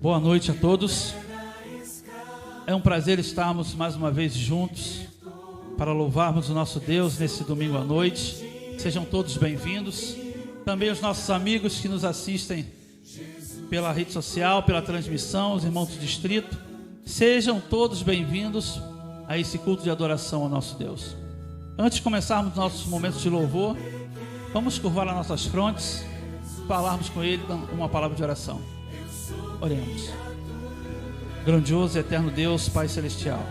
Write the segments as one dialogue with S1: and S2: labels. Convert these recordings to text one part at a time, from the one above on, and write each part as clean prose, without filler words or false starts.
S1: Boa noite a todos. É um prazer estarmos mais uma vez juntos para louvarmos o nosso Deus nesse domingo à noite. Sejam todos bem-vindos. Também os nossos amigos que nos assistem pela rede social, pela transmissão, os irmãos do distrito. Sejam todos bem-vindos a esse culto de adoração ao nosso Deus. Antes de começarmos nossos momentos de louvor, vamos curvar as nossas frontes, falarmos com Ele uma palavra de oração. Oremos. Grandioso e eterno Deus, Pai Celestial,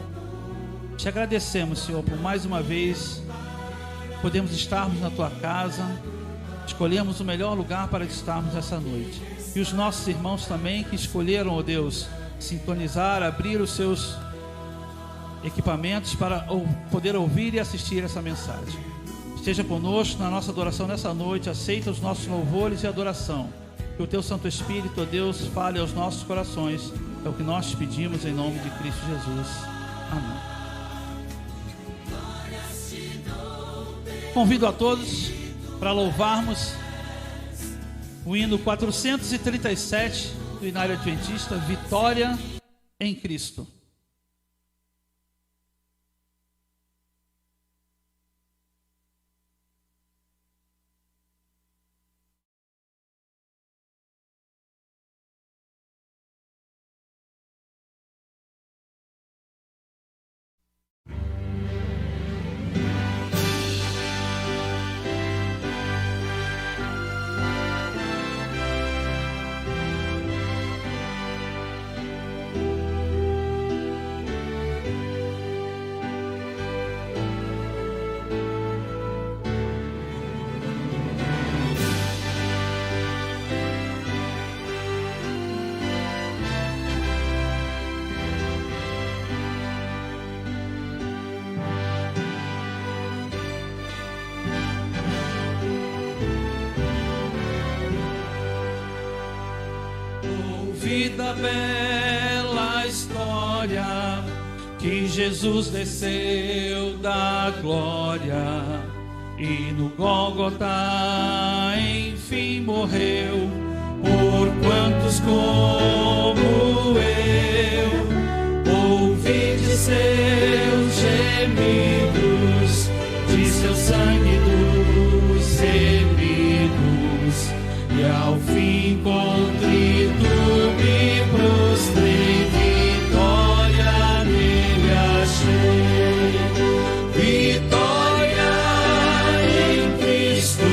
S1: te agradecemos, Senhor, por mais uma vez podemos estarmos na Tua casa. Escolhemos o melhor lugar para estarmos essa noite. E os nossos irmãos também que escolheram, ó Deus, sintonizar, abrir os seus equipamentos para poder ouvir e assistir essa mensagem. Esteja conosco na nossa adoração nessa noite. Aceita os nossos louvores e adoração. Que o Teu Santo Espírito, ó Deus, fale aos nossos corações. É o que nós te pedimos em nome de Cristo Jesus. Amém. Convido a todos para louvarmos o hino 437 do Inário Adventista, Vitória em Cristo. Da bela história que Jesus desceu da glória e no Gólgota enfim morreu por quantos como eu. Ouvi de seus gemidos, de seu sangue dos remidos, e ao fim contrito me prostrei, vitória nele achei. Vitória em Cristo,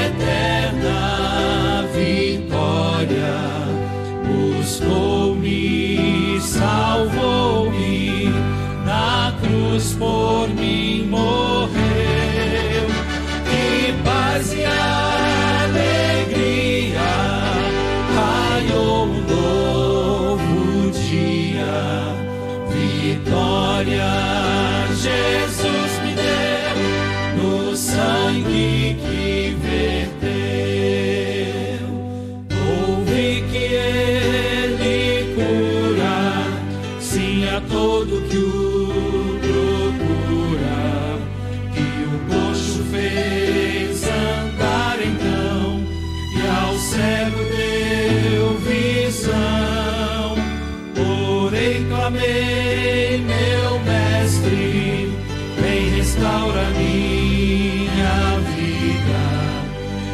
S1: eterna vitória, buscou-me, salvou-me, na cruz por mim morreu. Que paz e alegria, raiou um novo dia. Vitória Jesus me deu no sangue que verteu. Ouvi que Ele cura, sim, a todo que o procura. Que o coxo fez andar então, e ao cego deu visão. Orei, clamei, meu mestre, vem restaura minha vida.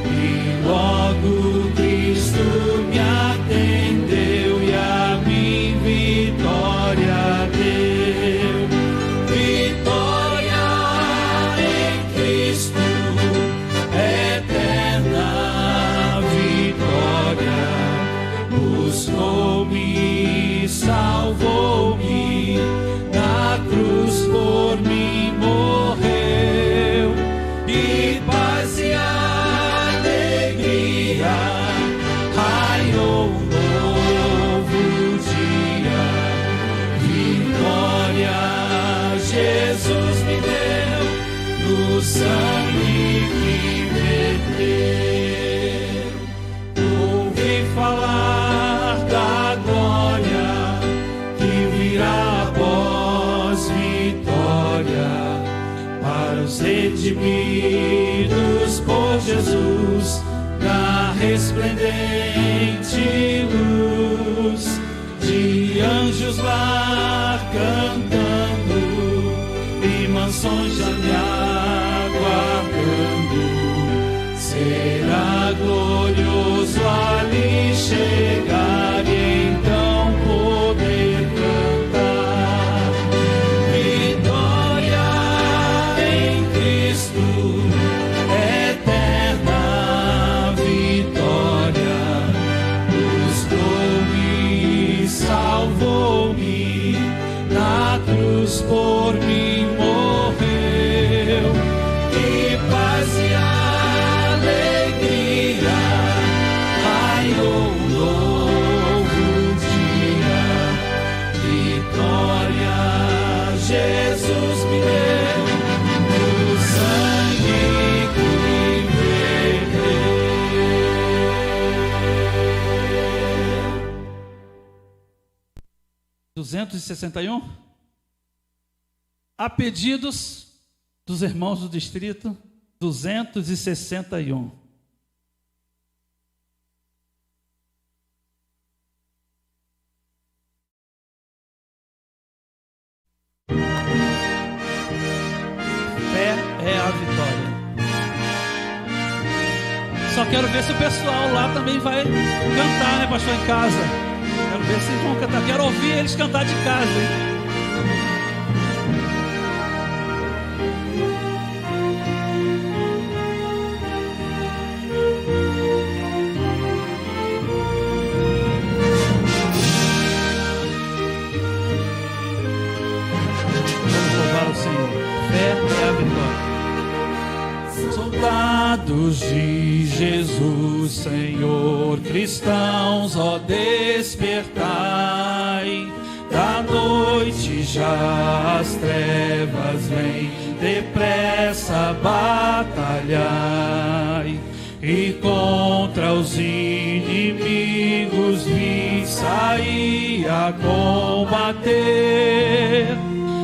S1: E logo Cristo me atendeu e a mim vitória deu. Vitória em Cristo, eterna vitória, buscou-me, salvou-me, na cruz por mim morreu. E paz e alegria, raiou um novo dia. Vitória Jesus me deu no sangue que verteu. Ouvi falar da glória que virá após vitória para os redimidos por Jesus, na resplendência de luz, de anjos lá cantando e mansões já me aguardando. Será glorioso ali chegar e então poder cantar vitória em Cristo, eterna vitória. Buscou-me, salvou-me, na cruz por mim morreu. Que paz e alegria, ai, oh, novo dia, vitória Jesus me deu, o sangue que verteu. 261. A pedidos dos irmãos do distrito, 261. Fé é a vitória. Só quero ver se o pessoal lá também vai cantar, né, pastor, em casa. Quero ver se eles vão cantar. Quero ouvir eles cantar de casa, hein? Soldados de Jesus, Senhor, cristãos, ó despertai, da noite já as trevas vêm, depressa batalhai, e contra os inimigos vim sair a combater.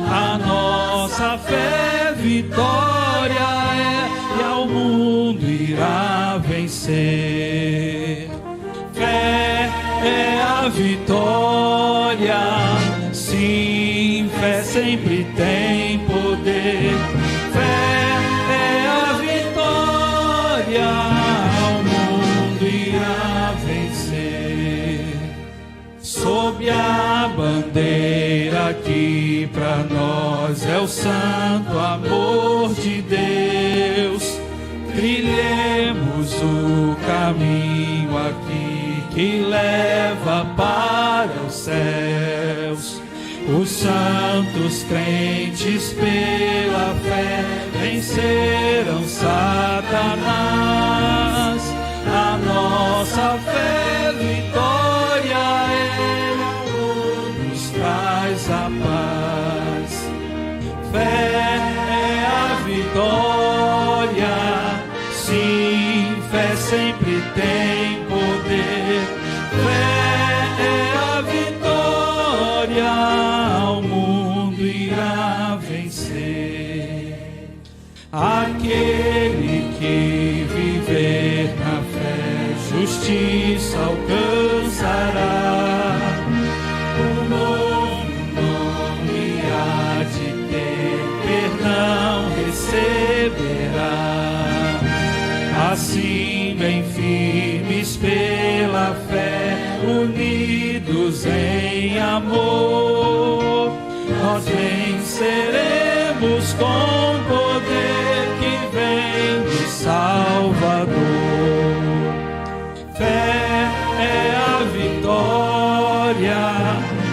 S1: A nossa fé vitória é, e ao mundo irá vencer. Fé é a vitória, sim, fé sempre tem poder. Fé é a vitória, ao mundo irá vencer. Sob a bandeira que pra nós é o santo amor de Deus, trilhemos o caminho aqui que leva para os céus. Os santos crentes pela fé venceram Satanás. A nossa fé vitória nos traz a paz. Fé é a vitória, sim, fé sempre tem poder. Fé é a vitória, ao mundo irá vencer. Aquele que viver na fé, justiça alcançará. O novo nome há de ter, perdão receberá. Assim, bem firmes pela fé, unidos em amor, nós venceremos com poder que vem do Salvador. Fé é a vitória,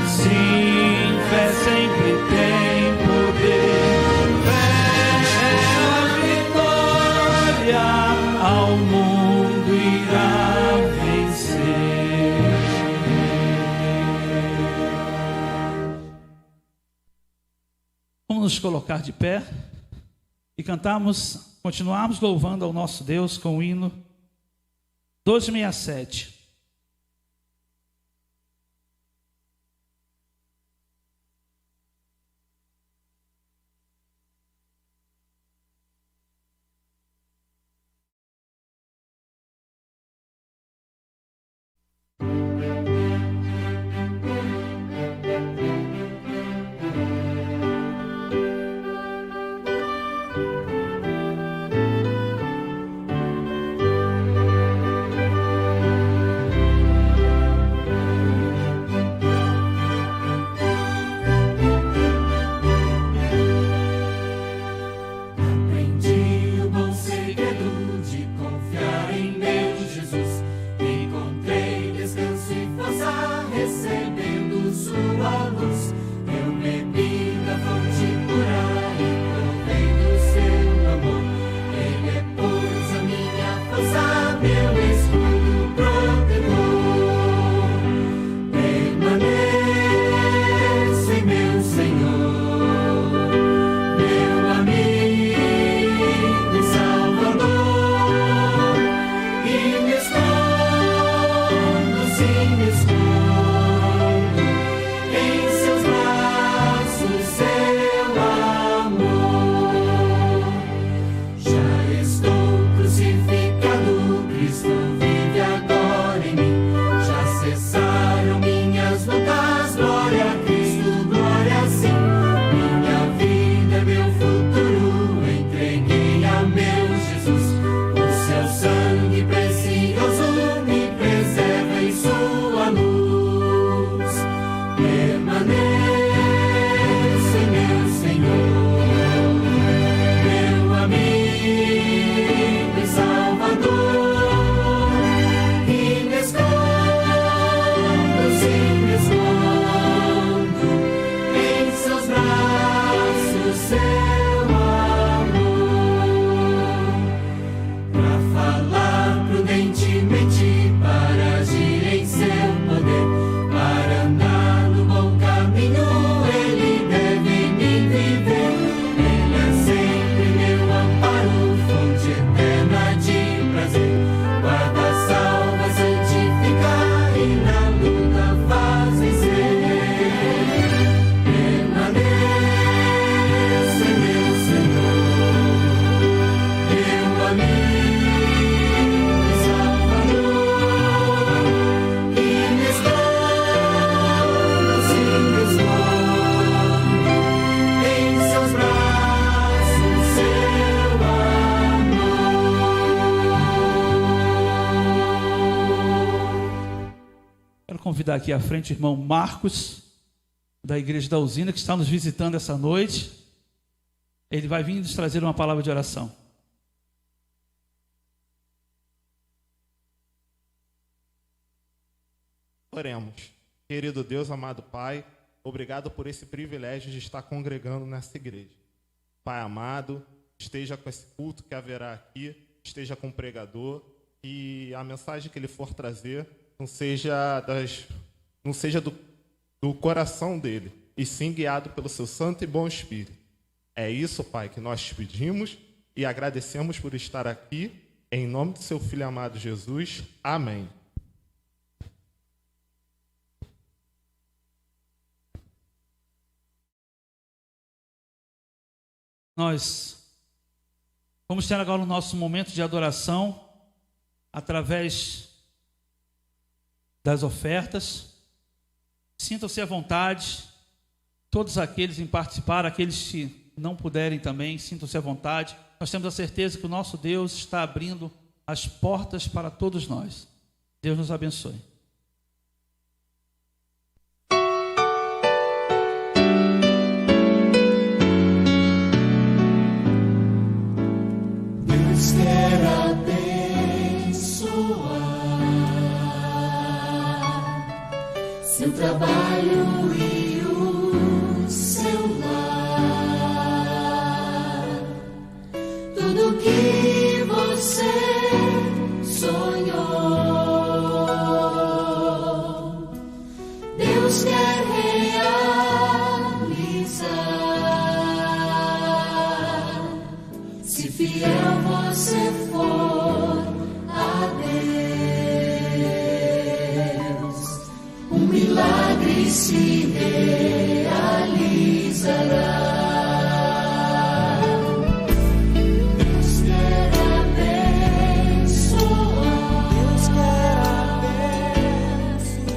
S1: sim, fé sempre tem poder. Fé é a vitória, ao mundo irá vencer. Vamos nos colocar de pé e continuarmos louvando ao nosso Deus com o hino 1267.
S2: recebendo sua luz. Eu bebi da fonte pura e provei do seu amor. Ele é, pois, a minha força, meu escudo protetor. Permaneço em meu Senhor, meu amigo e Salvador, e me escondo, sim, me escondo em seus braços, seu amor. Já estou crucificado, Cristo vive agora em mim. Já cessaram minhas lutas, glória a Cristo, glória sim. Minha vida é meu futuro, entreguei a meu Jesus. O seu sangue precioso me preserva em sua luz. Permaneço em meu Senhor, meu amigo e Salvador, e me escondo, sim, me escondo em seus braços, seu amor. Pra falar prudentemente, para agir em seu poder, para andar no bom caminho, ele deve em mim viver. Ele é sempre meu amparo, fonte eterna de prazer. Guarda, salva, santifica e na luta faz vencer. Permaneço em meu Senhor, meu amigo e Salvador, e me escondo, sim, me escondo em seus braços, seu amor.
S1: Quero convidar aqui à frente o irmão Marcos, da Igreja da Usina, que está nos visitando essa noite. Ele vai vir nos trazer uma palavra de oração.
S3: Oremos. Querido Deus, amado Pai, obrigado por esse privilégio de estar congregando nessa igreja. Pai amado, esteja com esse culto que haverá aqui, esteja com o pregador, e a mensagem que ele for trazer não seja do coração dele, e sim guiado pelo seu santo e bom Espírito. É isso, Pai, que nós te pedimos e agradecemos por estar aqui, em nome do seu Filho amado Jesus. Amém.
S1: Nós vamos ter agora o nosso momento de adoração através das ofertas. Sintam-se à vontade, todos aqueles em participar, aqueles que não puderem também, sintam-se à vontade. Nós temos a certeza que o nosso Deus está abrindo as portas para todos nós. Deus nos abençoe.
S2: Deus quer abençoar seu trabalho e o seu lar. Tudo que você sonhou, Deus quer realizar. Se fiel você for a Deus, um milagre se realizará. Deus quer abençoar, Deus quer abençoar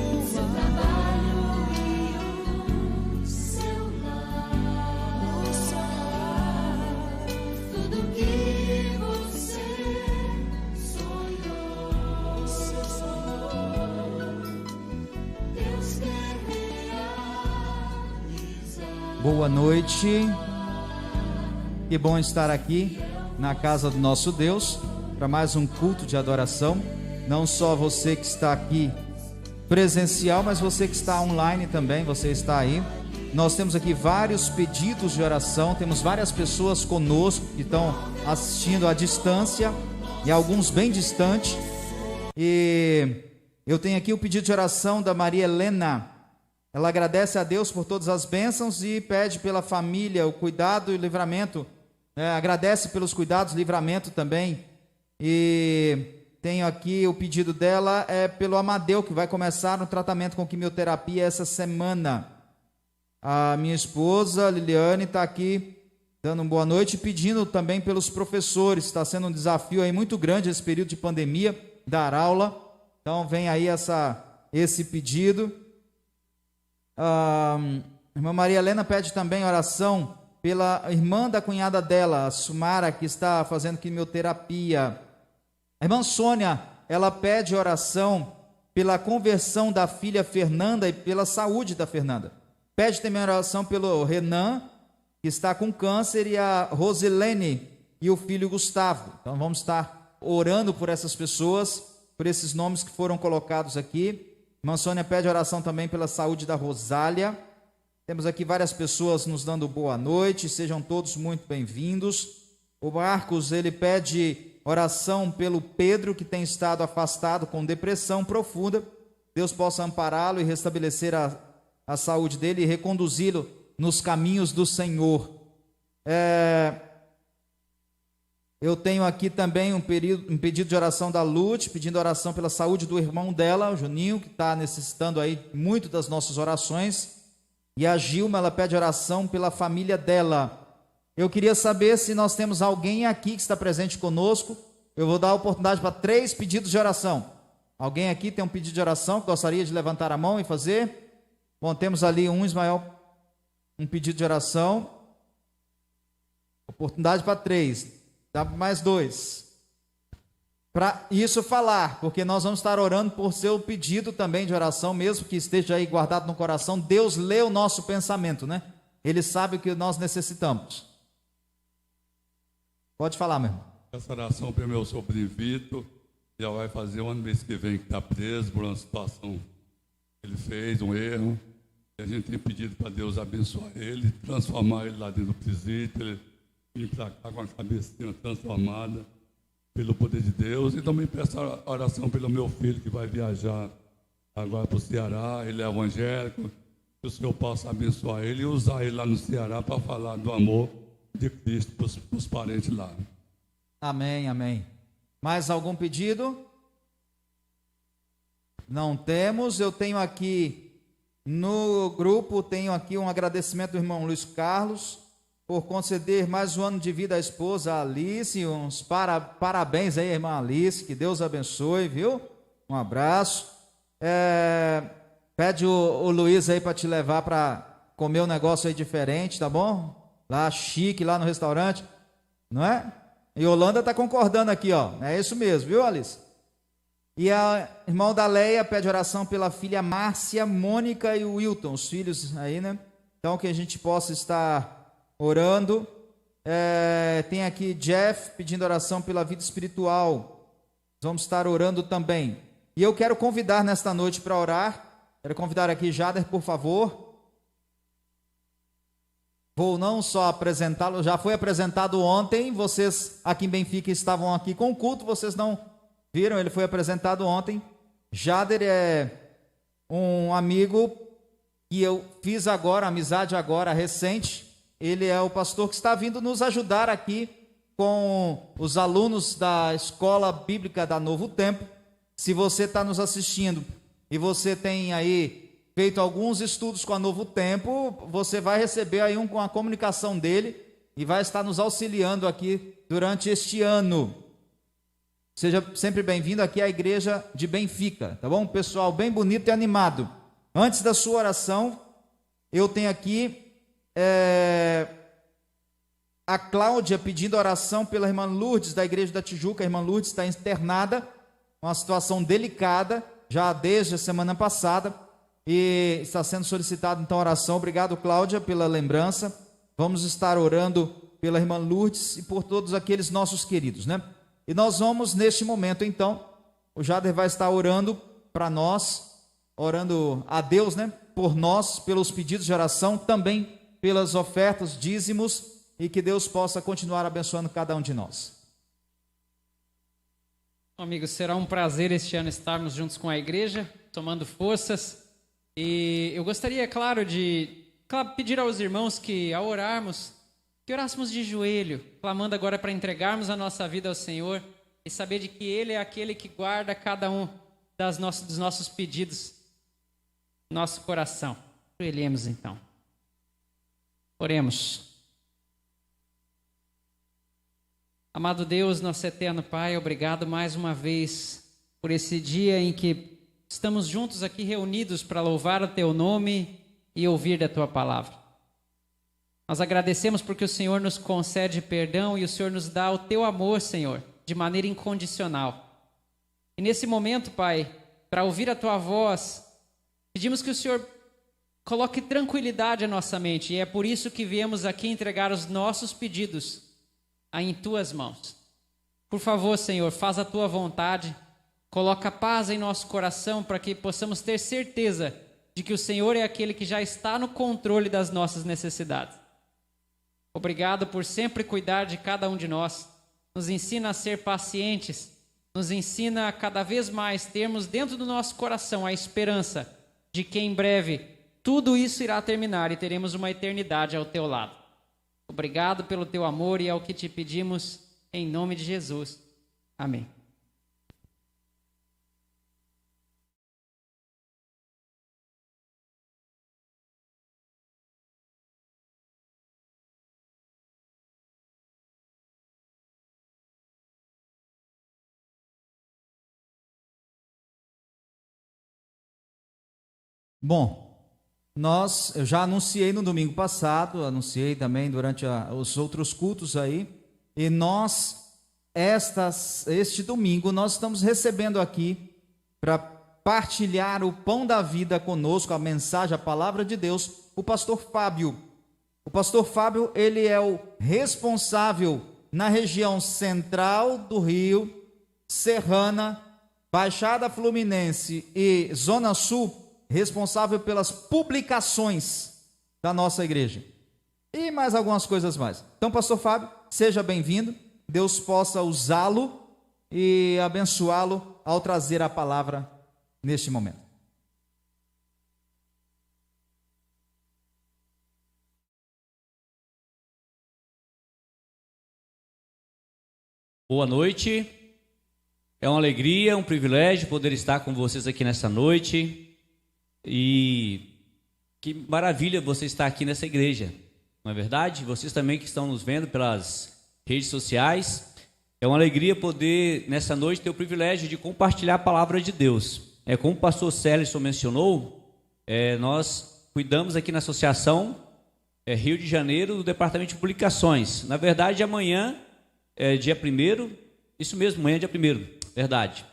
S2: seu trabalho e o seu lar. Tudo que você sonhou, Deus quer realizar.
S4: Boa noite, que bom estar aqui na casa do nosso Deus para mais um culto de adoração. Não só você que está aqui presencial, mas você que está online também, você está aí. Nós temos aqui vários pedidos de oração, temos várias pessoas conosco que estão assistindo à distância e alguns bem distantes. E eu tenho aqui o pedido de oração da Maria Helena. Ela agradece a Deus por todas as bênçãos e pede pela família o cuidado e o livramento. Agradece pelos cuidados e livramento também. E tenho aqui o pedido dela pelo Amadeu, que vai começar no tratamento com quimioterapia essa semana. A minha esposa Liliane está aqui dando uma boa noite, pedindo também pelos professores. Está sendo um desafio aí muito grande esse período de pandemia, dar aula. Então vem aí esse pedido. A irmã Maria Helena pede também oração pela irmã da cunhada dela, a Sumara, que está fazendo quimioterapia. A irmã Sônia, ela pede oração pela conversão da filha Fernanda e pela saúde da Fernanda. Pede também oração pelo Renan, que está com câncer, e a Rosilene e o filho Gustavo. Então vamos estar orando por essas pessoas, por esses nomes que foram colocados aqui. A irmã Sônia pede oração também pela saúde da Rosália. Temos aqui várias pessoas nos dando boa noite, sejam todos muito bem-vindos. O Marcos, ele pede oração pelo Pedro, que tem estado afastado com depressão profunda. Deus possa ampará-lo e restabelecer a saúde dele e reconduzi-lo nos caminhos do Senhor. Eu tenho aqui também um pedido de oração da Lute, pedindo oração pela saúde do irmão dela, o Juninho, que está necessitando aí muito das nossas orações. E a Gilma, ela pede oração pela família dela. Eu queria saber se nós temos alguém aqui que está presente conosco. Eu vou dar a oportunidade para 3 pedidos de oração. Alguém aqui tem um pedido de oração que gostaria de levantar a mão e fazer? Bom, temos ali Ismael, um pedido de oração. Oportunidade para 3. Dá mais 2. Para isso falar, porque nós vamos estar orando por seu pedido também de oração, mesmo que esteja aí guardado no coração. Deus lê o nosso pensamento, né? Ele sabe o que nós necessitamos. Pode falar, meu irmão.
S5: Essa oração para o meu sobrinho Vitor, já vai fazer um ano mês que vem que está preso por uma situação que ele fez, um erro. E a gente tem pedido para Deus abençoar ele, transformar ele lá dentro do presídio, ele vir para cá com a cabecinha transformada pelo poder de Deus. E também peço a oração pelo meu filho que vai viajar agora para o Ceará. Ele é evangélico, que o Senhor possa abençoar ele e usar ele lá no Ceará para falar do amor de Cristo para os parentes lá.
S4: Amém, amém. Mais algum pedido? Não temos. Eu tenho aqui no grupo, tenho aqui um agradecimento do irmão Luiz Carlos por conceder mais um ano de vida à esposa Alice. Uns parabéns aí, irmã Alice, que Deus abençoe, viu? Um abraço. Pede o Luiz aí para te levar para comer um negócio aí diferente, tá bom? Lá chique, lá no restaurante, não é? E Yolanda está concordando aqui, ó. É isso mesmo, viu, Alice? E a irmã da Leia pede oração pela filha Márcia, Mônica e o Wilton, os filhos aí, né? Então que a gente possa estar orando. Tem aqui Jeff pedindo oração pela vida espiritual. Vamos estar orando também. E eu quero convidar nesta noite para orar. Quero convidar aqui Jader, por favor. Vou não só apresentá-lo, já foi apresentado ontem, vocês aqui em Benfica estavam aqui com o culto, vocês não viram, ele foi apresentado ontem. Jader é um amigo que eu fiz agora, amizade agora, recente. Ele é o pastor que está vindo nos ajudar aqui com os alunos da Escola Bíblica da Novo Tempo. Se você está nos assistindo e você tem aí feito alguns estudos com a Novo Tempo, você vai receber aí uma comunicação dele e vai estar nos auxiliando aqui durante este ano. Seja sempre bem-vindo aqui à igreja de Benfica, tá bom? Pessoal bem bonito e animado. Antes da sua oração, eu tenho aqui a Cláudia pedindo oração pela irmã Lourdes da igreja da Tijuca. A irmã Lourdes está internada, uma situação delicada, já desde a semana passada. E está sendo solicitado então oração. Obrigado, Cláudia, pela lembrança. Vamos estar orando pela irmã Lourdes e por todos aqueles nossos queridos, né? E nós vamos neste momento então, o Jader vai estar orando para nós orando a Deus, né, por nós, pelos pedidos de oração, também pelas ofertas, dízimos, e que Deus possa continuar abençoando cada um de nós.
S6: Amigos, será um prazer este ano estarmos juntos com a igreja, tomando forças. E eu gostaria, claro, de pedir aos irmãos que, ao orarmos, que orássemos de joelho, clamando agora para entregarmos a nossa vida ao Senhor e saber de que Ele é aquele que guarda cada um dos nossos pedidos, nosso coração. Ajoelhemos então. Oremos. Amado Deus, nosso eterno Pai, obrigado mais uma vez por esse dia em que estamos juntos aqui reunidos para louvar o Teu nome e ouvir da Tua palavra. Nós agradecemos porque o Senhor nos concede perdão e o Senhor nos dá o Teu amor, Senhor, de maneira incondicional. E nesse momento, Pai, para ouvir a Tua voz, pedimos que o Senhor coloque tranquilidade à nossa mente, e é por isso que viemos aqui entregar os nossos pedidos em Tuas mãos. Por favor, Senhor, faz a Tua vontade, coloca paz em nosso coração para que possamos ter certeza de que o Senhor é aquele que já está no controle das nossas necessidades. Obrigado por sempre cuidar de cada um de nós. Nos ensina a ser pacientes, nos ensina a cada vez mais termos dentro do nosso coração a esperança de que em breve tudo isso irá terminar e teremos uma eternidade ao Teu lado. Obrigado pelo Teu amor e é o que Te pedimos em nome de Jesus. Amém.
S4: Bom, eu já anunciei no domingo passado, anunciei também durante os outros cultos aí, e este domingo, nós estamos recebendo aqui para partilhar o pão da vida conosco, a mensagem, a palavra de Deus, o pastor Fábio. O pastor Fábio, ele é o responsável na região central do Rio, Serrana, Baixada Fluminense e Zona Sul, responsável pelas publicações da nossa igreja. E mais algumas coisas mais. Então, pastor Fábio, seja bem-vindo. Deus possa usá-lo e abençoá-lo ao trazer a palavra neste momento.
S7: Boa noite. É uma alegria, um privilégio poder estar com vocês aqui nessa noite. E que maravilha você estar aqui nessa igreja, não é verdade? Vocês também que estão nos vendo pelas redes sociais. É uma alegria poder, nessa noite, ter o privilégio de compartilhar a palavra de Deus. Como o pastor Célio mencionou, nós cuidamos aqui na Associação Rio de Janeiro do Departamento de Publicações. Na verdade, amanhã é dia 1º, isso mesmo, amanhã é dia 1º, verdade.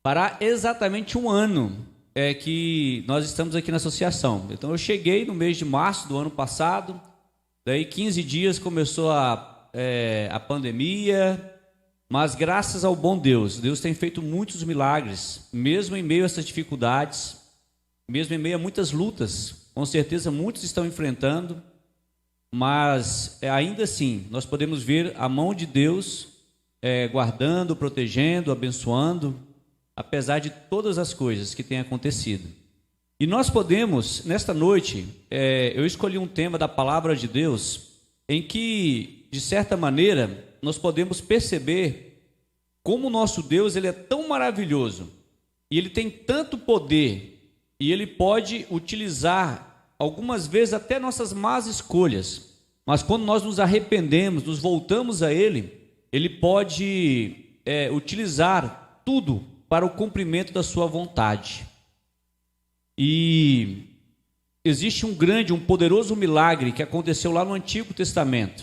S7: Fará exatamente um ano que nós estamos aqui na associação. Então eu cheguei no mês de março do ano passado, daí 15 dias começou a pandemia, mas graças ao bom Deus, Deus tem feito muitos milagres, mesmo em meio a essas dificuldades, mesmo em meio a muitas lutas, com certeza muitos estão enfrentando, mas ainda assim nós podemos ver a mão de Deus guardando, protegendo, abençoando, apesar de todas as coisas que têm acontecido. E nós podemos, nesta noite, eu escolhi um tema da palavra de Deus, em que, de certa maneira, nós podemos perceber como o nosso Deus ele é tão maravilhoso, e ele tem tanto poder, e ele pode utilizar, algumas vezes, até nossas más escolhas, mas quando nós nos arrependemos, nos voltamos a ele, ele pode utilizar tudo para o cumprimento da sua vontade. E existe um poderoso milagre que aconteceu lá no Antigo Testamento,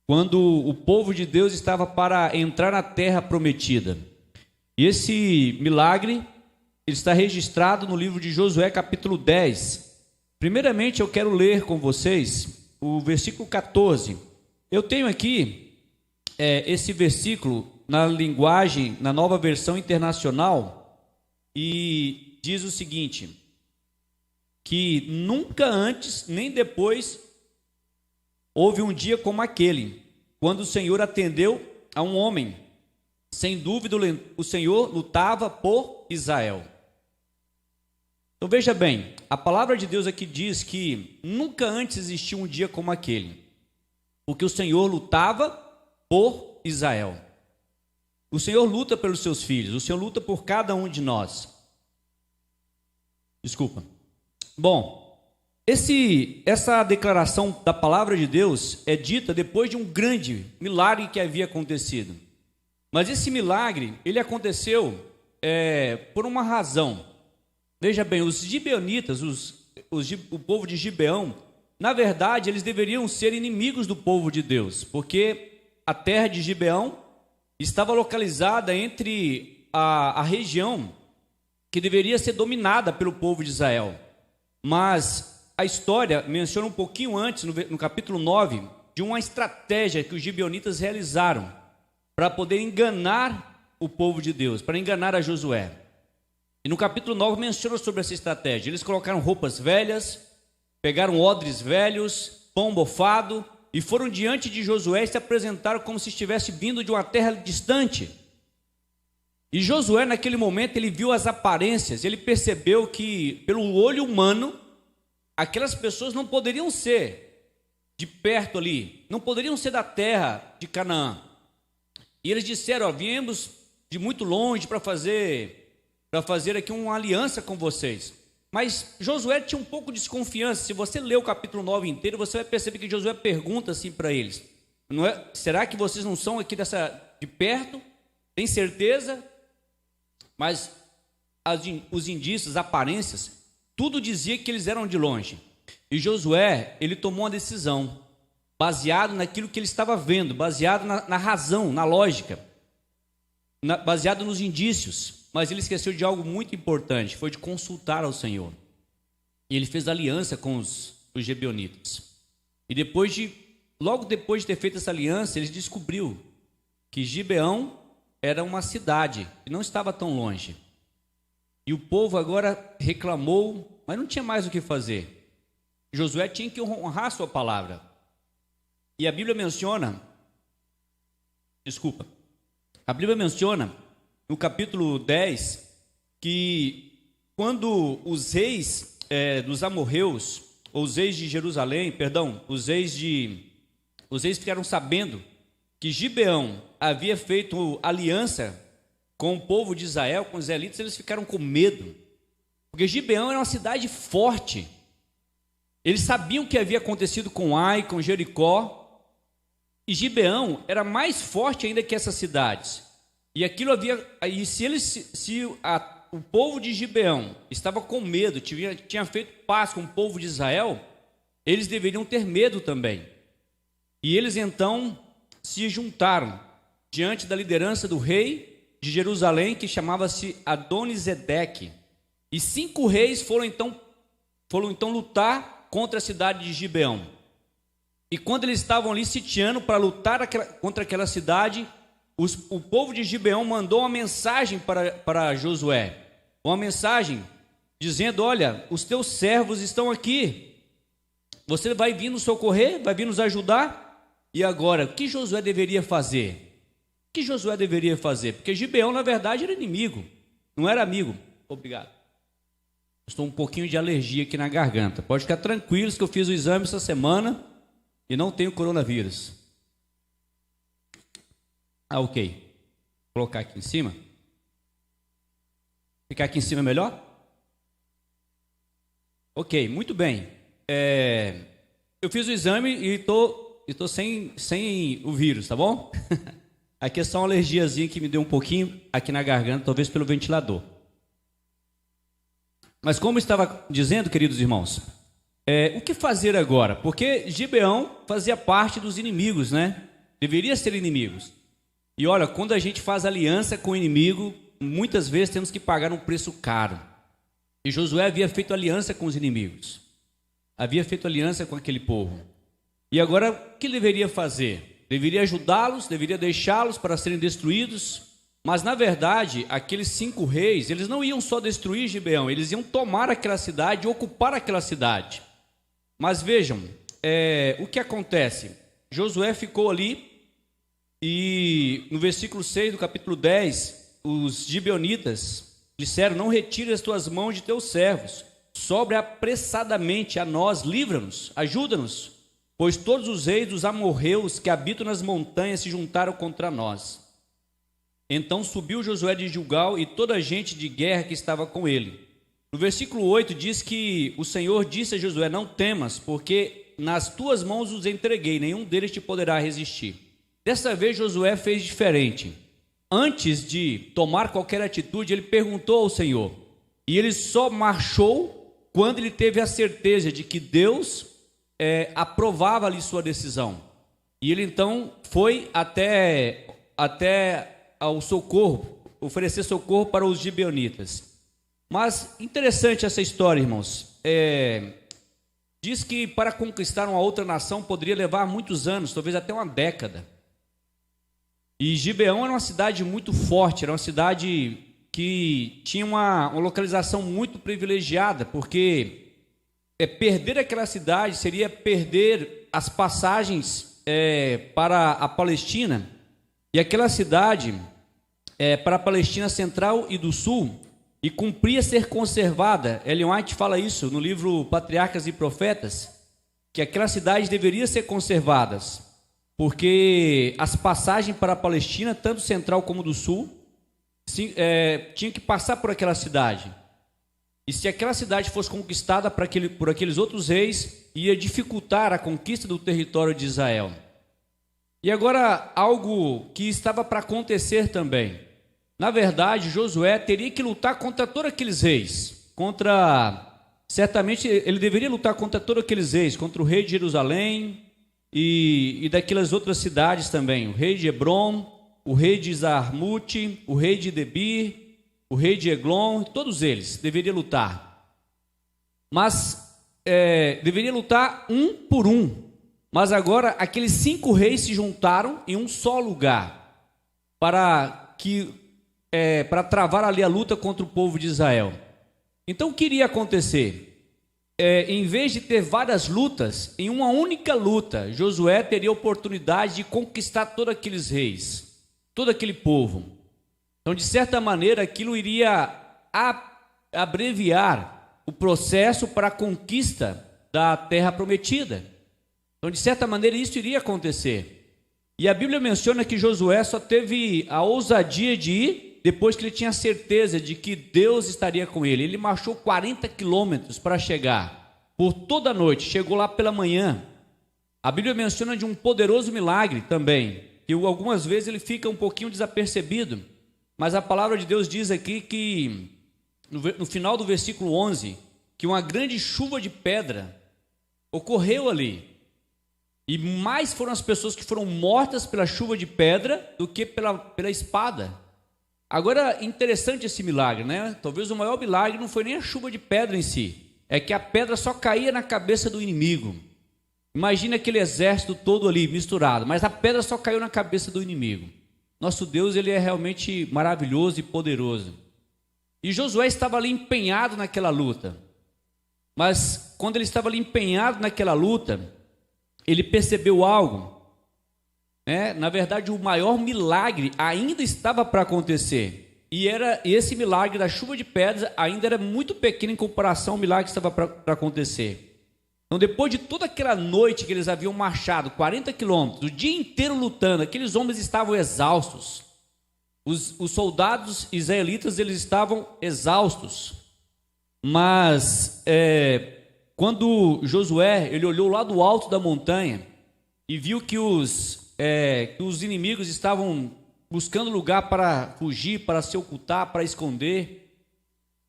S7: quando o povo de Deus estava para entrar na terra prometida. E esse milagre está registrado no livro de Josué, capítulo 10. Primeiramente, eu quero ler com vocês o versículo 14. Eu tenho aqui esse versículo na linguagem, na Nova Versão Internacional, e diz o seguinte: que nunca antes nem depois houve um dia como aquele, quando o Senhor atendeu a um homem. Sem dúvida, o Senhor lutava por Israel. Então veja bem, a palavra de Deus aqui diz que nunca antes existiu um dia como aquele, porque o Senhor lutava por Israel. O Senhor luta pelos seus filhos, o Senhor luta por cada um de nós. Desculpa. Bom, essa declaração da palavra de Deus é dita depois de um grande milagre que havia acontecido. Mas esse milagre, ele aconteceu por uma razão. Veja bem, os gibeonitas, o povo de Gibeão, na verdade, eles deveriam ser inimigos do povo de Deus, porque a terra de Gibeão estava localizada entre a região que deveria ser dominada pelo povo de Israel. Mas a história menciona um pouquinho antes, no capítulo 9, de uma estratégia que os gibeonitas realizaram para poder enganar o povo de Deus, para enganar a Josué. E no capítulo 9 menciona sobre essa estratégia. Eles colocaram roupas velhas, pegaram odres velhos, pão mofado, e foram diante de Josué e se apresentaram como se estivesse vindo de uma terra distante. E Josué, naquele momento, ele viu as aparências, ele percebeu que, pelo olho humano, aquelas pessoas não poderiam ser de perto ali, não poderiam ser da terra de Canaã. E eles disseram: viemos de muito longe para fazer aqui uma aliança com vocês. Mas Josué tinha um pouco de desconfiança. Se você ler o capítulo 9 inteiro, você vai perceber que Josué pergunta assim para eles: será que vocês não são aqui de perto? Tem certeza? Mas os indícios, as aparências, tudo dizia que eles eram de longe. E Josué, ele tomou uma decisão, baseado naquilo que ele estava vendo, baseado na razão, na lógica, baseado nos indícios. Mas ele esqueceu de algo muito importante, foi de consultar ao Senhor. E ele fez aliança com os gibeonitas. E logo depois de ter feito essa aliança, ele descobriu que Gibeão era uma cidade que não estava tão longe. E o povo agora reclamou, mas não tinha mais o que fazer. Josué tinha que honrar a sua palavra. E a Bíblia menciona no capítulo 10, que quando os reis dos amorreus, ou os reis de Jerusalém, os reis ficaram sabendo que Gibeão havia feito aliança com o povo de Israel, com os israelitas, eles ficaram com medo, porque Gibeão era uma cidade forte. Eles sabiam o que havia acontecido com Ai, com Jericó, e Gibeão era mais forte ainda que essas cidades. E aquilo o povo de Gibeão estava com medo, tinha feito paz com o povo de Israel, eles deveriam ter medo também. E eles então se juntaram diante da liderança do rei de Jerusalém, que chamava-se Adonisedeque. E 5 reis foram então lutar contra a cidade de Gibeão. E quando eles estavam ali sitiando para lutar contra aquela cidade, o povo de Gibeão mandou uma mensagem para Josué, uma mensagem dizendo: olha, os teus servos estão aqui, você vai vir nos socorrer, vai vir nos ajudar. E agora, o que Josué deveria fazer? O que Josué deveria fazer? Porque Gibeão, na verdade, era inimigo, não era amigo. Obrigado. Estou um pouquinho de alergia aqui na garganta. Pode ficar tranquilos que eu fiz o exame essa semana e não tenho coronavírus. Ok. Vou colocar aqui em cima. Ficar aqui em cima é melhor? Ok, muito bem. Eu fiz o exame e estou sem o vírus, tá bom? Aqui é só uma alergiazinha que me deu um pouquinho aqui na garganta, talvez pelo ventilador. Mas como eu estava dizendo, queridos irmãos, o que fazer agora? Porque Gibeão fazia parte dos inimigos, né? Deveria ser inimigos. E olha, quando a gente faz aliança com o inimigo, muitas vezes temos que pagar um preço caro. E Josué havia feito aliança com os inimigos. Havia feito aliança com aquele povo. E agora, o que deveria fazer? Deveria ajudá-los, deveria deixá-los para serem destruídos. Mas na verdade, aqueles 5 reis, eles não iam só destruir Gibeão, eles iam tomar aquela cidade, ocupar aquela cidade. Mas vejam, o que acontece? Josué ficou ali e no versículo 6 do capítulo 10, os gibeonitas disseram: não retire as tuas mãos de teus servos, sobre apressadamente a nós, livra-nos, ajuda-nos, pois todos os reis dos amorreus que habitam nas montanhas se juntaram contra nós. Então subiu Josué de Gilgal e toda a gente de guerra que estava com ele. No versículo 8 diz que o Senhor disse a Josué: não temas, porque nas tuas mãos os entreguei, nenhum deles te poderá resistir. Dessa vez Josué fez diferente. Antes de tomar qualquer atitude, ele perguntou ao Senhor, e ele só marchou quando ele teve a certeza de que Deus aprovava ali sua decisão. E ele então foi até ao socorro, oferecer socorro para os gibeonitas. Mas interessante essa história, irmãos. Diz que para conquistar uma outra nação poderia levar muitos anos, talvez até uma década. E Gibeão era uma cidade muito forte, era uma cidade que tinha uma localização muito privilegiada, porque perder aquela cidade seria perder as passagens para a Palestina, e aquela cidade para a Palestina Central e do Sul, e cumpria ser conservada. Ellen White fala isso no livro Patriarcas e Profetas, que aquela cidade deveria ser conservada, porque as passagens para a Palestina, tanto central como do sul, tinha que passar por aquela cidade. E se aquela cidade fosse conquistada por aqueles outros reis, ia dificultar a conquista do território de Israel. E agora, algo que estava para acontecer também. Na verdade, Josué teria que lutar contra todos aqueles reis. Certamente, ele deveria lutar contra todos aqueles reis, contra o rei de Jerusalém e daquelas outras cidades também. O rei de Hebron, o rei de Zarmute, o rei de Debir, o rei de Eglon, todos eles deveriam lutar. Mas deveria lutar um por um. Mas agora aqueles 5 reis se juntaram em um só lugar para travar ali a luta contra o povo de Israel. Então o que iria acontecer? Em vez de ter várias lutas, em uma única luta, Josué teria a oportunidade de conquistar todos aqueles reis, todo aquele povo. Então, de certa maneira, aquilo iria abreviar o processo para a conquista da terra prometida. Então, de certa maneira, isso iria acontecer. E a Bíblia menciona que Josué só teve a ousadia de ir depois que ele tinha certeza de que Deus estaria com ele. Ele marchou 40 quilômetros para chegar, por toda a noite, chegou lá pela manhã. A Bíblia menciona de um poderoso milagre também, que algumas vezes ele fica um pouquinho desapercebido, mas a palavra de Deus diz aqui que, no final do versículo 11, que uma grande chuva de pedra ocorreu ali, e mais foram as pessoas que foram mortas pela chuva de pedra do que pela espada. Agora, interessante esse milagre, né? Talvez o maior milagre não foi nem a chuva de pedra em si, é que a pedra só caía na cabeça do inimigo. Imagina aquele exército todo ali misturado, mas a pedra só caiu na cabeça do inimigo. Nosso Deus, ele é realmente maravilhoso e poderoso. E Josué estava ali empenhado naquela luta. Mas quando ele estava ali empenhado naquela luta, ele percebeu algo. Na verdade, o maior milagre ainda estava para acontecer. E esse milagre da chuva de pedras ainda era muito pequeno em comparação ao milagre que estava para acontecer. Então, depois de toda aquela noite que eles haviam marchado, 40 quilômetros, o dia inteiro lutando, aqueles homens estavam exaustos. Os soldados israelitas, eles estavam exaustos. Mas, quando Josué, ele olhou lá do alto da montanha e viu que os inimigos estavam buscando lugar para fugir, para se ocultar, para esconder.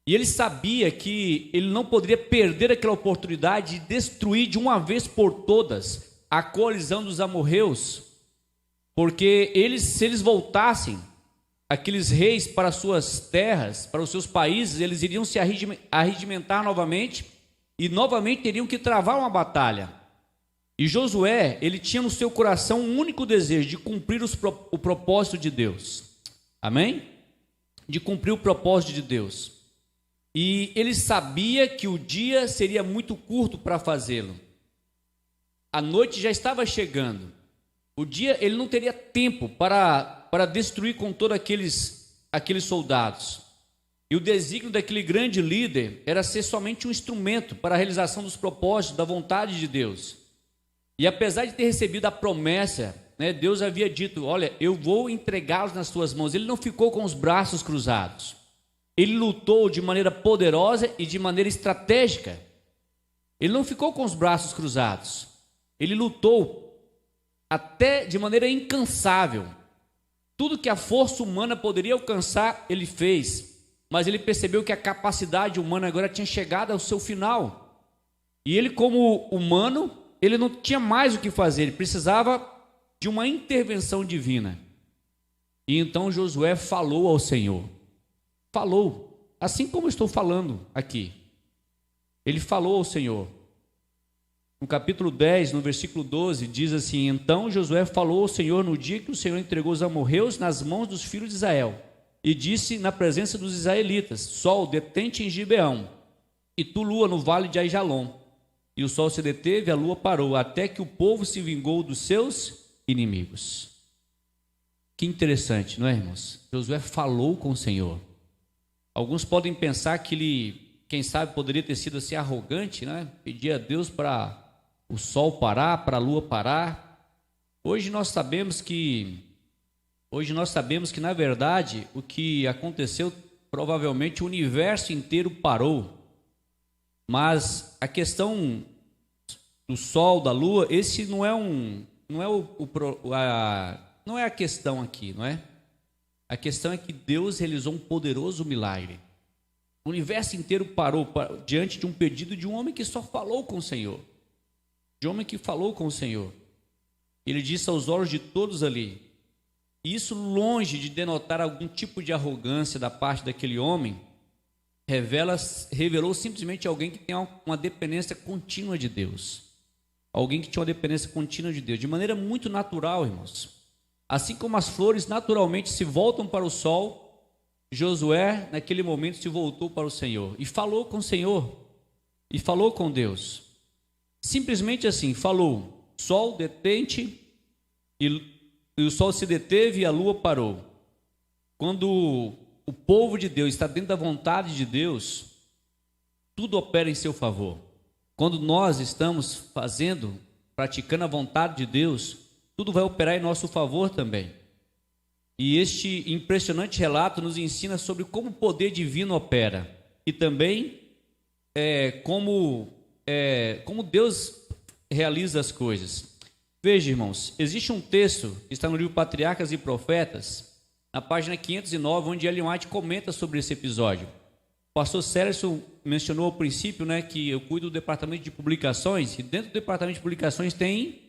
S7: E ele sabia que ele não poderia perder aquela oportunidade de destruir de uma vez por todas a coalizão dos amorreus, porque se eles voltassem, aqueles reis, para suas terras, para os seus países, eles iriam se arregimentar novamente e novamente teriam que travar uma batalha. E Josué, ele tinha no seu coração um único desejo de cumprir o propósito de Deus. Amém? de cumprir o propósito de Deus. E ele sabia que o dia seria muito curto para fazê-lo. A noite já estava chegando. O dia ele não teria tempo para destruir com todos aqueles soldados. E o desígnio daquele grande líder era ser somente um instrumento para a realização dos propósitos, da vontade de Deus. E apesar de ter recebido a promessa, né, Deus havia dito: olha, eu vou entregá-los nas tuas mãos. Ele não ficou com os braços cruzados. Ele lutou de maneira poderosa e de maneira estratégica. Ele não ficou com os braços cruzados. Ele lutou até de maneira incansável. Tudo que a força humana poderia alcançar, ele fez. Mas ele percebeu que a capacidade humana agora tinha chegado ao seu final. E ele, como humano, ele não tinha mais o que fazer. Ele precisava de uma intervenção divina. E então Josué falou ao Senhor. Falou, assim como eu estou falando aqui. Ele falou ao Senhor. No capítulo 10, no versículo 12, diz assim: então Josué falou ao Senhor no dia que o Senhor entregou os amorreus nas mãos dos filhos de Israel, e disse na presença dos israelitas: sol, detente em Gibeão, e tu, lua, no vale de Aijalon. E o sol se deteve, a lua parou, até que o povo se vingou dos seus inimigos. Que interessante, não é, irmãos? Josué falou com o Senhor. Alguns podem pensar que ele, quem sabe, poderia ter sido assim arrogante, né? Pedir a Deus para o sol parar, para a lua parar. Hoje nós sabemos que na verdade o que aconteceu, provavelmente o universo inteiro parou. Mas a questão do sol, da lua, esse não é a questão aqui, não é? A questão é que Deus realizou um poderoso milagre. O universo inteiro parou diante de um pedido de um homem que só falou com o Senhor. De um homem que falou com o Senhor. Ele disse aos olhos de todos ali. E isso, longe de denotar algum tipo de arrogância da parte daquele homem, revelou simplesmente alguém que tem uma dependência contínua de Deus. Alguém que tinha uma dependência contínua de Deus, de maneira muito natural, irmãos. Assim como as flores naturalmente se voltam para o sol, Josué, naquele momento, se voltou para o Senhor e falou com o Senhor, e falou com Deus. Simplesmente assim, falou: sol, detente, e o sol se deteve e a lua parou. Quando o povo de Deus está dentro da vontade de Deus, tudo opera em seu favor. Quando nós estamos praticando a vontade de Deus, tudo vai operar em nosso favor também. E este impressionante relato nos ensina sobre como o poder divino opera e também como Deus realiza as coisas. Veja, irmãos, existe um texto que está no livro Patriarcas e Profetas, na página 509, onde Ellen White comenta sobre esse episódio. O pastor Sérgio mencionou ao princípio, né, que eu cuido do departamento de publicações, e dentro do departamento de publicações tem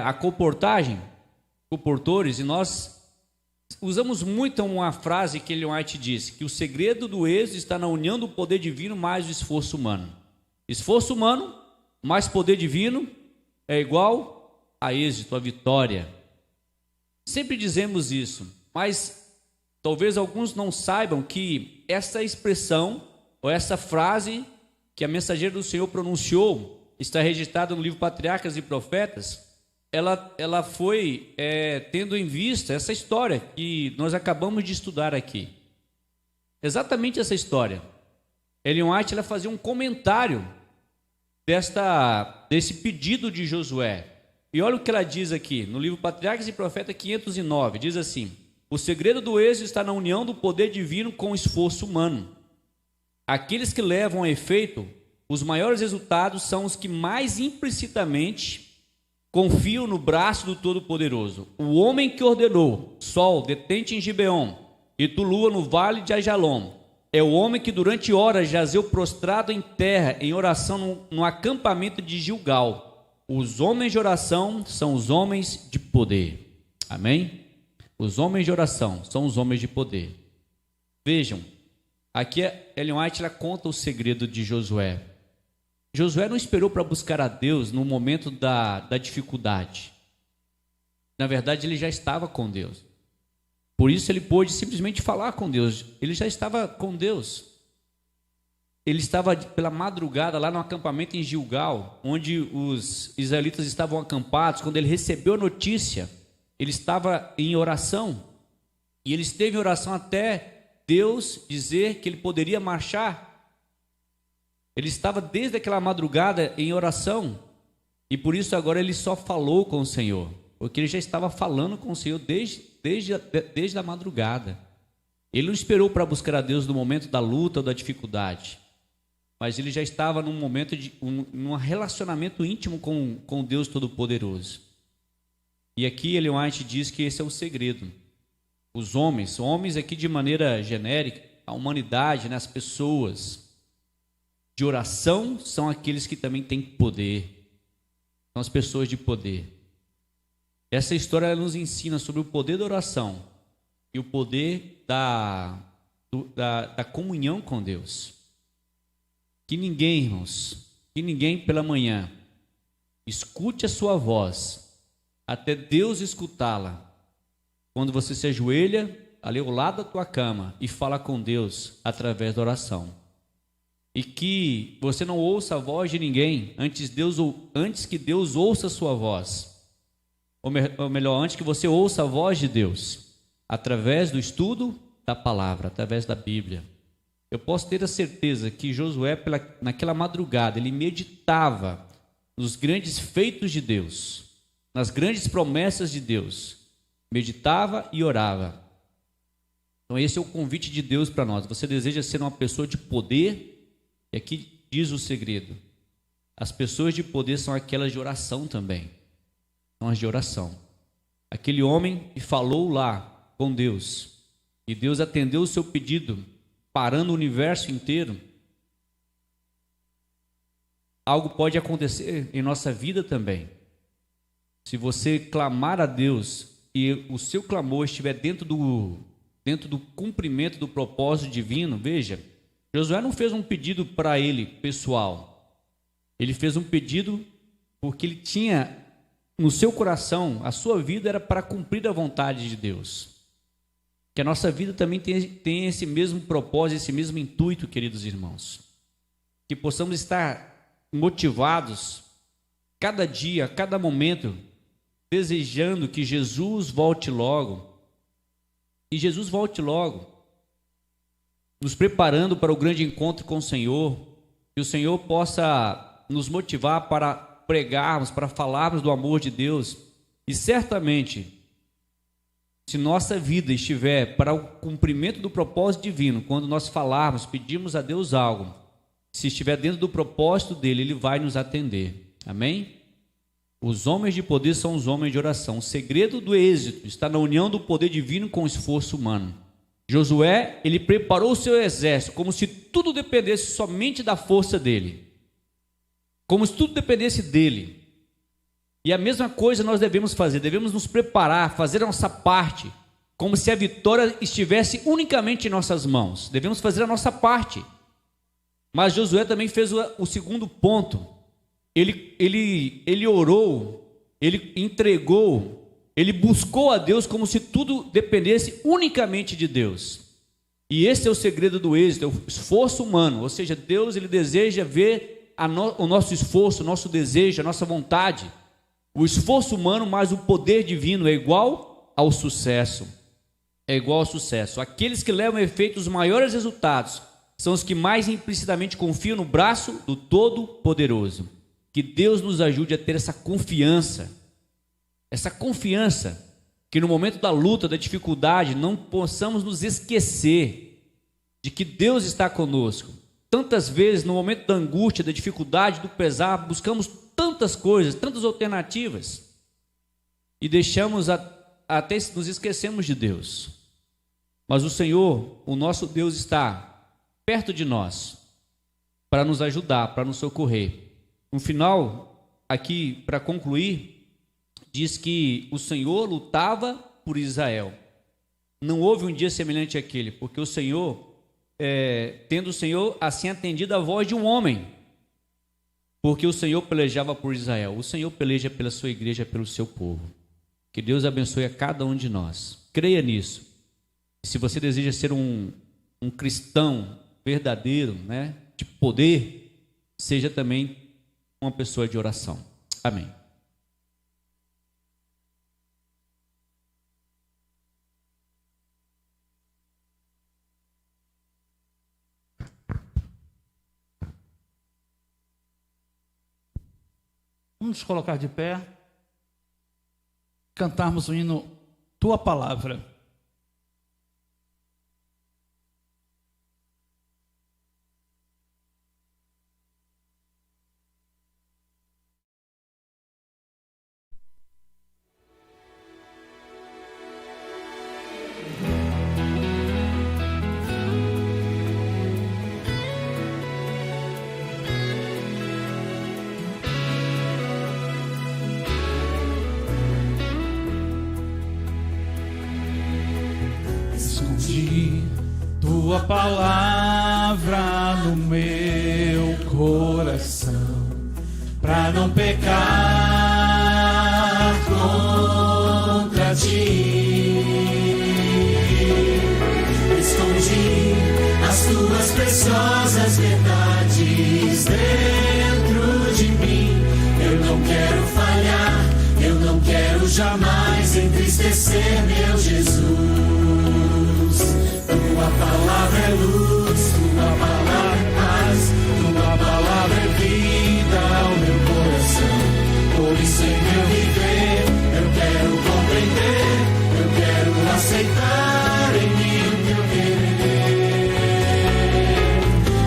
S7: a comportores, e nós usamos muito uma frase que Ellen White disse, que o segredo do êxito está na união do poder divino mais o esforço humano. Esforço humano mais poder divino é igual a êxito, a vitória. Sempre dizemos isso, mas talvez alguns não saibam que essa expressão, ou essa frase que a mensageira do Senhor pronunciou, está registrada no livro Patriarcas e Profetas. Ela foi tendo em vista essa história que nós acabamos de estudar aqui. Exatamente essa história. Ellen White fazia um comentário desse pedido de Josué. E olha o que ela diz aqui, no livro Patriarcas e Profetas 509, diz assim: o segredo do êxito está na união do poder divino com o esforço humano. Aqueles que levam a efeito os maiores resultados são os que mais implicitamente confiam no braço do Todo-Poderoso. O homem que ordenou: sol, detente em Gibeon, e tu, lua, no vale de Aijalon, é o homem que durante horas jazeu prostrado em terra, em oração no acampamento de Gilgal. Os homens de oração são os homens de poder. Amém? Os homens de oração são os homens de poder. Vejam, aqui Ellen White conta o segredo de Josué. Josué não esperou para buscar a Deus no momento da dificuldade. Na verdade, ele já estava com Deus. Por isso ele pôde simplesmente falar com Deus. Ele já estava com Deus. Ele estava pela madrugada lá no acampamento em Gilgal, onde os israelitas estavam acampados. Quando ele recebeu a notícia, ele estava em oração. E ele esteve em oração até Deus dizer que ele poderia marchar. Ele estava desde aquela madrugada em oração. E por isso agora ele só falou com o Senhor. Porque ele já estava falando com o Senhor desde a madrugada. Ele não esperou para buscar a Deus no momento da luta ou da dificuldade. Mas ele já estava num momento num relacionamento íntimo com Deus Todo-Poderoso. E aqui Ellen White diz que esse é o segredo. Os homens aqui de maneira genérica, a humanidade, né, as pessoas de oração são aqueles que também têm poder. São as pessoas de poder. Essa história nos ensina sobre o poder da oração e o poder da comunhão com Deus. Que ninguém, irmãos, que ninguém pela manhã escute a sua voz até Deus escutá-la. Quando você se ajoelha ali ao lado da tua cama e fala com Deus através da oração. E que você não ouça a voz de ninguém antes que Deus ouça a sua voz. Ou melhor, antes que você ouça a voz de Deus, através do estudo da palavra, através da Bíblia. Eu posso ter a certeza que Josué, naquela madrugada, ele meditava nos grandes feitos de Deus, nas grandes promessas de Deus. Meditava e orava. Então esse é o convite de Deus para nós. Você deseja ser uma pessoa de poder? E aqui diz o segredo. As pessoas de poder são aquelas de oração também. São as de oração. Aquele homem que falou lá com Deus, e Deus atendeu o seu pedido, parando o universo inteiro. Algo pode acontecer em nossa vida também. Se você clamar a Deus e o seu clamor estiver dentro do cumprimento do propósito divino, veja, Josué não fez um pedido para ele, pessoal. Ele fez um pedido porque ele tinha no seu coração, a sua vida era para cumprir a vontade de Deus. Que a nossa vida também tem esse mesmo propósito, esse mesmo intuito, queridos irmãos. Que possamos estar motivados, cada dia, a cada momento, desejando que Jesus volte logo. E Jesus volte logo. Nos preparando para o grande encontro com o Senhor. Que o Senhor possa nos motivar para pregarmos, para falarmos do amor de Deus. E certamente, se nossa vida estiver para o cumprimento do propósito divino, quando nós falarmos, pedirmos a Deus algo, se estiver dentro do propósito dele, ele vai nos atender. Amém? Os homens de poder são os homens de oração. O segredo do êxito está na união do poder divino com o esforço humano. Josué, ele preparou o seu exército como se tudo dependesse somente da força dele. Como se tudo dependesse dele. E a mesma coisa nós devemos fazer, devemos nos preparar, fazer a nossa parte, como se a vitória estivesse unicamente em nossas mãos. Devemos fazer a nossa parte. Mas Josué também fez o segundo ponto. Ele orou, ele entregou, ele buscou a Deus como se tudo dependesse unicamente de Deus. E esse é o segredo do êxito, é o esforço humano. Ou seja, Deus ele deseja ver o nosso esforço, o nosso desejo, a nossa vontade. O esforço humano mais o poder divino é igual ao sucesso. É igual ao sucesso. Aqueles que levam a efeito os maiores resultados são os que mais implicitamente confiam no braço do Todo-Poderoso. Que Deus nos ajude a ter essa confiança que no momento da luta, da dificuldade, não possamos nos esquecer de que Deus está conosco. Tantas vezes, no momento da angústia, da dificuldade, do pesar, buscamos tantas coisas, tantas alternativas, e deixamos até nos esquecemos de Deus. Mas o Senhor, o nosso Deus, está perto de nós para nos ajudar, para nos socorrer. No final, aqui para concluir, diz que o Senhor lutava por Israel. Não houve um dia semelhante àquele, porque o Senhor, tendo o Senhor assim atendido a voz de um homem, porque o Senhor pelejava por Israel. O Senhor peleja pela sua igreja, pelo seu povo. Que Deus abençoe a cada um de nós. Creia nisso. Se você deseja ser um cristão verdadeiro, né, de poder, seja também uma pessoa de oração. Amém.
S1: Vamos nos colocar de pé, cantarmos o hino Tua Palavra. Escondi tua palavra no meu coração, pra não pecar contra ti.
S2: Escondi as tuas preciosas verdades dentro de mim. Eu não quero falhar, eu não quero jamais entristecer meu Jesus. Tua palavra é luz, tua palavra é paz, tua palavra é vida ao meu coração. Por isso em meu viver eu quero compreender, eu quero aceitar em mim o teu querer.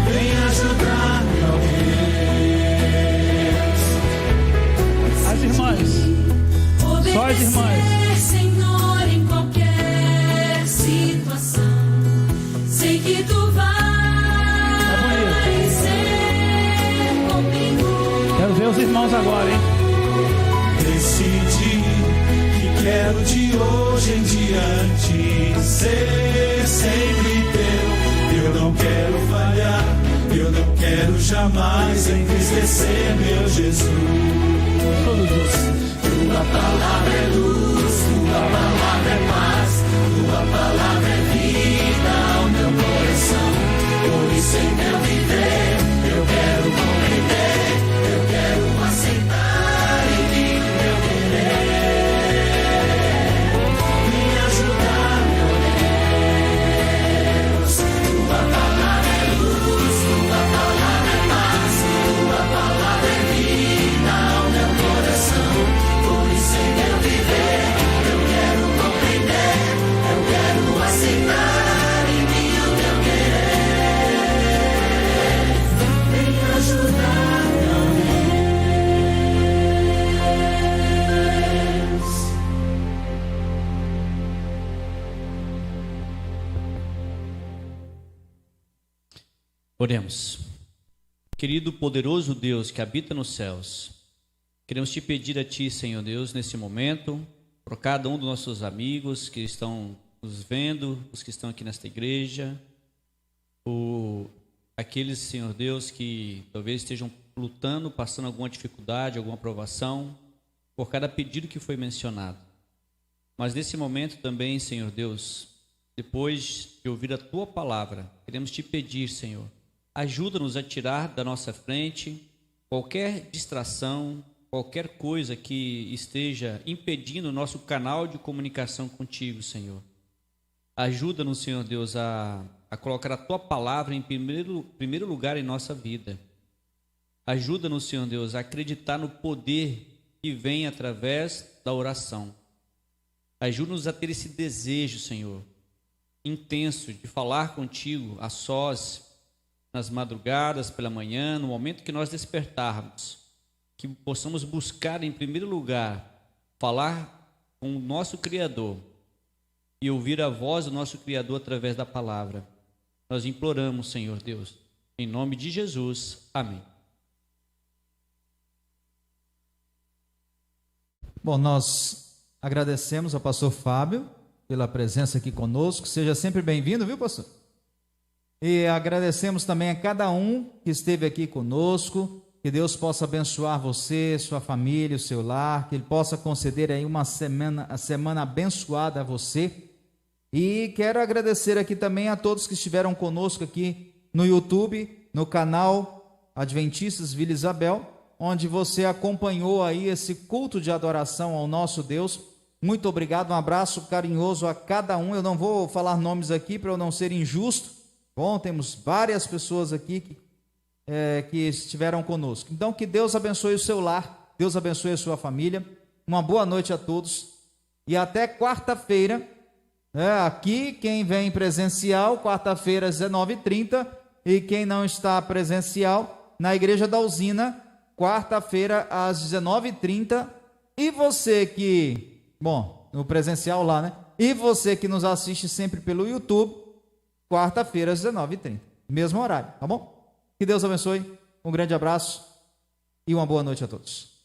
S2: Vem ajudar-me, ó Deus.
S1: As irmãs, só as irmãs.
S2: Senhor, em qualquer situação, sei que tu vais ser comigo.
S1: Quero ver os irmãos agora, hein?
S2: Decidi que quero de hoje em diante ser sempre teu. Eu não quero falhar, eu não quero jamais entristecer meu Jesus. Tua palavra é luz, tua palavra é paz, tua palavra é vida ao meu coração. Por isso em meu viver eu quero compreender, eu quero aceitar em mim o meu querer. Me ajudar, meu Deus. Tua palavra é luz, tua palavra é paz, tua palavra é vida ao meu coração. Por isso em meu viver eu quero compreender, eu quero aceitar em mim o teu querer. Vem ajudar, meu Deus.
S7: Oremos. Querido poderoso Deus que habita nos céus, queremos te pedir a ti, Senhor Deus, nesse momento, por cada um dos nossos amigos que estão nos vendo, os que estão aqui nesta igreja, por aqueles, Senhor Deus, que talvez estejam lutando, passando alguma dificuldade, alguma provação, por cada pedido que foi mencionado. Mas nesse momento também, Senhor Deus, depois de ouvir a tua palavra, queremos te pedir, Senhor, ajuda-nos a tirar da nossa frente qualquer distração, qualquer coisa que esteja impedindo o nosso canal de comunicação contigo, Senhor. Ajuda-nos, Senhor Deus, a colocar a tua palavra em primeiro lugar em nossa vida. Ajuda-nos, Senhor Deus, a acreditar no poder que vem através da oração. Ajuda-nos a ter esse desejo, Senhor, intenso de falar contigo a sós, nas madrugadas, pela manhã, no momento que nós despertarmos, que possamos buscar em primeiro lugar, falar com o nosso Criador e ouvir a voz do nosso Criador através da palavra. Nós imploramos, Senhor Deus, em nome de Jesus. Amém.
S4: Bom, nós agradecemos ao pastor Fábio pela presença aqui conosco. Seja sempre bem-vindo, viu, pastor? E agradecemos também a cada um que esteve aqui conosco. Que Deus possa abençoar você, sua família, o seu lar. Que Ele possa conceder aí uma semana abençoada a você. E quero agradecer aqui também a todos que estiveram conosco aqui no YouTube, no canal Adventistas Vila Isabel, onde você acompanhou aí esse culto de adoração ao nosso Deus. Muito obrigado, um abraço carinhoso a cada um. Eu não vou falar nomes aqui para eu não ser injusto. Bom, temos várias pessoas aqui que estiveram conosco. Então, que Deus abençoe o seu lar, Deus abençoe a sua família. Uma boa noite a todos e até quarta-feira. Aqui, quem vem presencial, quarta-feira às 19h30, e quem não está presencial, na Igreja da Usina, quarta-feira às 19h30. E você que, no presencial lá, né? E você que nos assiste sempre pelo YouTube, quarta-feira às 19h30, mesmo horário, tá bom? Que Deus abençoe, um grande abraço e uma boa noite a todos.